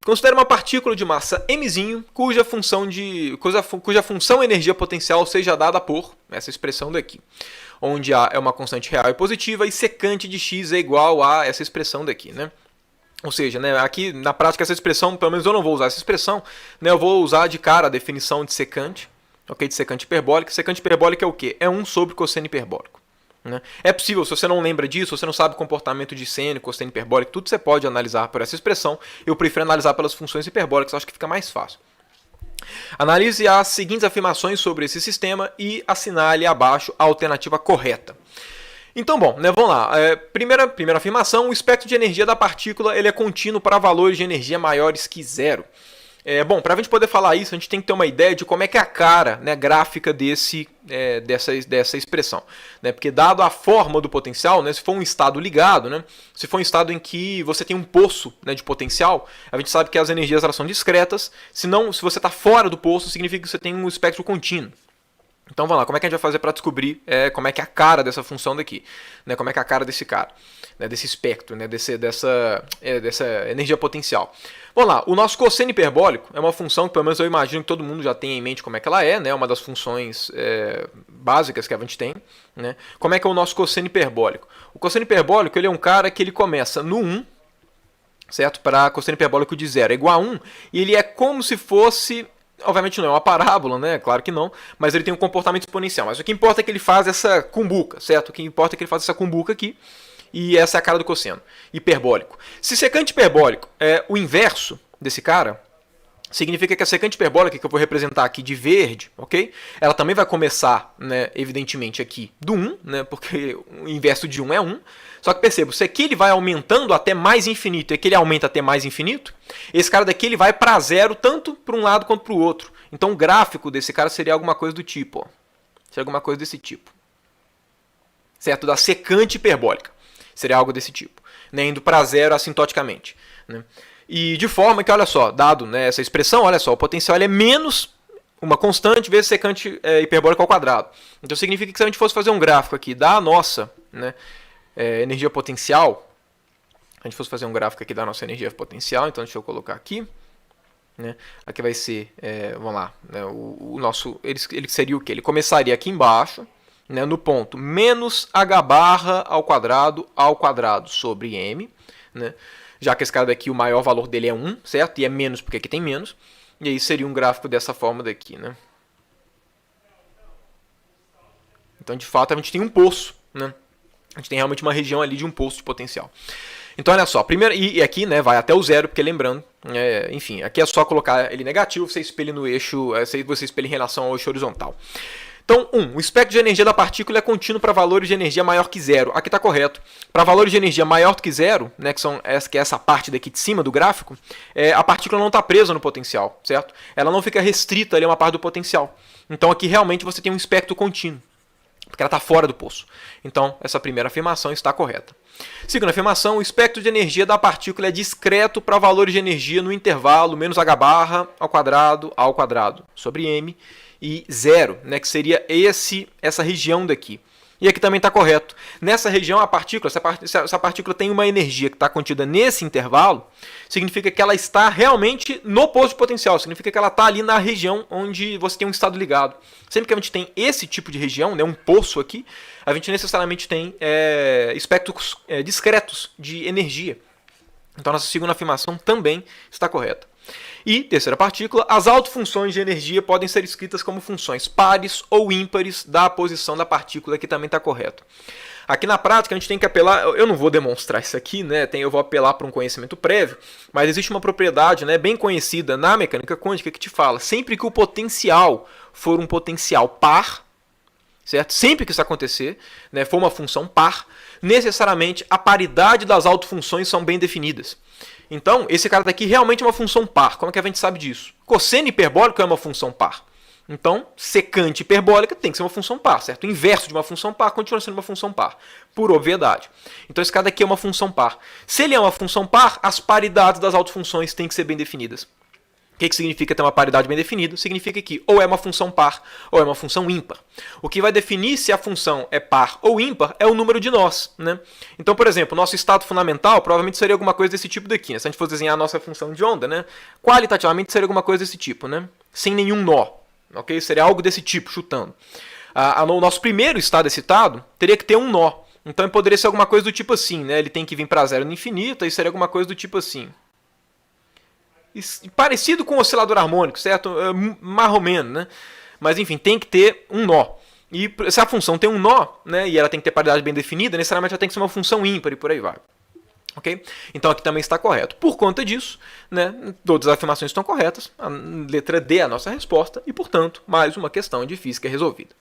Considere uma partícula de massa mzinho, cuja função energia potencial seja dada por essa expressão daqui, onde A é uma constante real e positiva e secante de x é igual a essa expressão daqui, né? Ou seja, né, aqui na prática essa expressão, pelo menos eu não vou usar essa expressão, né, eu vou usar de cara a definição de secante, ok? De secante hiperbólica. Secante hiperbólica é o quê? É 1 sobre cosseno hiperbólico. Né? É possível, se você não lembra disso, se você não sabe o comportamento de seno, cosseno hiperbólico, tudo você pode analisar por essa expressão. Eu prefiro analisar pelas funções hiperbólicas, acho que fica mais fácil. Analise as seguintes afirmações sobre esse sistema e assinale abaixo a alternativa correta. Então, bom, né, vamos lá. Primeira afirmação, o espectro de energia da partícula ele é contínuo para valores de energia maiores que zero. Bom, para a gente poder falar isso, a gente tem que ter uma ideia de como é que é a cara, né, gráfica dessa expressão. Né? Porque dado a forma do potencial, né, se for um estado ligado, né, se for um estado em que você tem um poço, né, de potencial, a gente sabe que as energias elas são discretas, se você está fora do poço, significa que você tem um espectro contínuo. Então vamos lá, como é que a gente vai fazer para descobrir como é que é a cara dessa função daqui, né, como é que é a cara desse cara, né, desse espectro, né, dessa energia potencial. Vamos lá, o nosso cosseno hiperbólico é uma função que pelo menos eu imagino que todo mundo já tem em mente como é que ela é, né, uma das funções básicas que a gente tem. Né. Como é que é o nosso cosseno hiperbólico? O cosseno hiperbólico ele é um cara que ele começa no 1, certo? Para cosseno hiperbólico de 0 é igual a 1, e ele é como se fosse... Obviamente não é uma parábola, né? Claro que não, mas ele tem um comportamento exponencial. Mas o que importa é que ele faz essa cumbuca, certo? O que importa é que ele faz essa cumbuca aqui, e essa é a cara do cosseno hiperbólico. Se secante hiperbólico é o inverso desse cara, significa que a secante hiperbólica, que eu vou representar aqui de verde, ok? Ela também vai começar, né, evidentemente, aqui do 1, né? Porque o inverso de 1 é 1. Só que perceba, se aqui ele vai aumentando até mais infinito e aqui ele aumenta até mais infinito, esse cara daqui ele vai para zero tanto para um lado quanto para o outro. Então o gráfico desse cara seria alguma coisa do tipo, ó. Seria alguma coisa desse tipo. Certo? Da secante hiperbólica. Seria algo desse tipo. Né? Indo para zero assintoticamente. Né? E de forma que, olha só, dado, né, essa expressão, olha só, o potencial ele é menos uma constante vezes secante hiperbólica ao quadrado. Então significa que se a gente fosse fazer um gráfico aqui da nossa, né, energia potencial, a gente fosse fazer um gráfico aqui da nossa energia potencial, então deixa eu colocar aqui, né? Aqui vai ser, vamos lá, né, o nosso, ele seria o que? Ele começaria aqui embaixo, né, no ponto menos h barra ao quadrado sobre m, né? Já que esse cara daqui, o maior valor dele é 1, certo? E é menos porque aqui tem menos, e aí seria um gráfico dessa forma daqui, né? Então, de fato, a gente tem um poço, né? A gente tem realmente uma região ali de um poço de potencial. Então, olha só, primeiro, e aqui, né, vai até o zero, porque lembrando, enfim, aqui é só colocar ele negativo, você espelha no eixo, você espelha em relação ao eixo horizontal. Então, o espectro de energia da partícula é contínuo para valores de energia maior que zero. Aqui está correto. Para valores de energia maior do que zero, né, que é essa parte daqui de cima do gráfico, a partícula não está presa no potencial, certo? Ela não fica restrita ali a uma parte do potencial. Então, aqui realmente você tem um espectro contínuo, porque ela está fora do poço. Então, essa primeira afirmação está correta. Segunda afirmação, o espectro de energia da partícula é discreto para valores de energia no intervalo menos h barra ao quadrado sobre m e zero, né, que seria essa região daqui. E aqui também está correto. Nessa região, a partícula, se essa partícula tem uma energia que está contida nesse intervalo, significa que ela está realmente no poço de potencial, significa que ela está ali na região onde você tem um estado ligado. Sempre que a gente tem esse tipo de região, né, um poço aqui, a gente necessariamente tem espectros discretos de energia. Então, nossa segunda afirmação também está correta. E, terceira partícula, as autofunções de energia podem ser escritas como funções pares ou ímpares da posição da partícula, que também está correto. Aqui na prática a gente tem que apelar, eu não vou demonstrar isso aqui, né? Eu vou apelar para um conhecimento prévio, mas existe uma propriedade, né, bem conhecida na mecânica quântica que te fala, sempre que o potencial for um potencial par, certo? Sempre que isso acontecer, né, for uma função par, necessariamente a paridade das autofunções são bem definidas. Então, esse cara daqui realmente é uma função par. Como é que a gente sabe disso? Cosseno hiperbólico é uma função par. Então, secante hiperbólica tem que ser uma função par, certo? O inverso de uma função par continua sendo uma função par, por obviedade. Então, esse cara daqui é uma função par. Se ele é uma função par, as paridades das autofunções têm que ser bem definidas. O que significa ter uma paridade bem definida? Significa que ou é uma função par ou é uma função ímpar. O que vai definir se a função é par ou ímpar é o número de nós, né? Então, por exemplo, o nosso estado fundamental provavelmente seria alguma coisa desse tipo daqui, né? Se a gente fosse desenhar a nossa função de onda, né? Qualitativamente seria alguma coisa desse tipo, né? Sem nenhum nó, ok? Seria algo desse tipo, chutando. O nosso primeiro estado excitado teria que ter um nó. Então, poderia ser alguma coisa do tipo assim, né? Ele tem que vir para zero no infinito, aí seria alguma coisa do tipo assim. Parecido com o oscilador harmônico, certo? Mais ou menos, né? Mas enfim, tem que ter um nó. E se a função tem um nó, né, e ela tem que ter paridade bem definida, necessariamente ela tem que ser uma função ímpar e por aí vai. Ok? Então aqui também está correto. Por conta disso, né, todas as afirmações estão corretas. A letra D é a nossa resposta e, portanto, mais uma questão de física resolvida.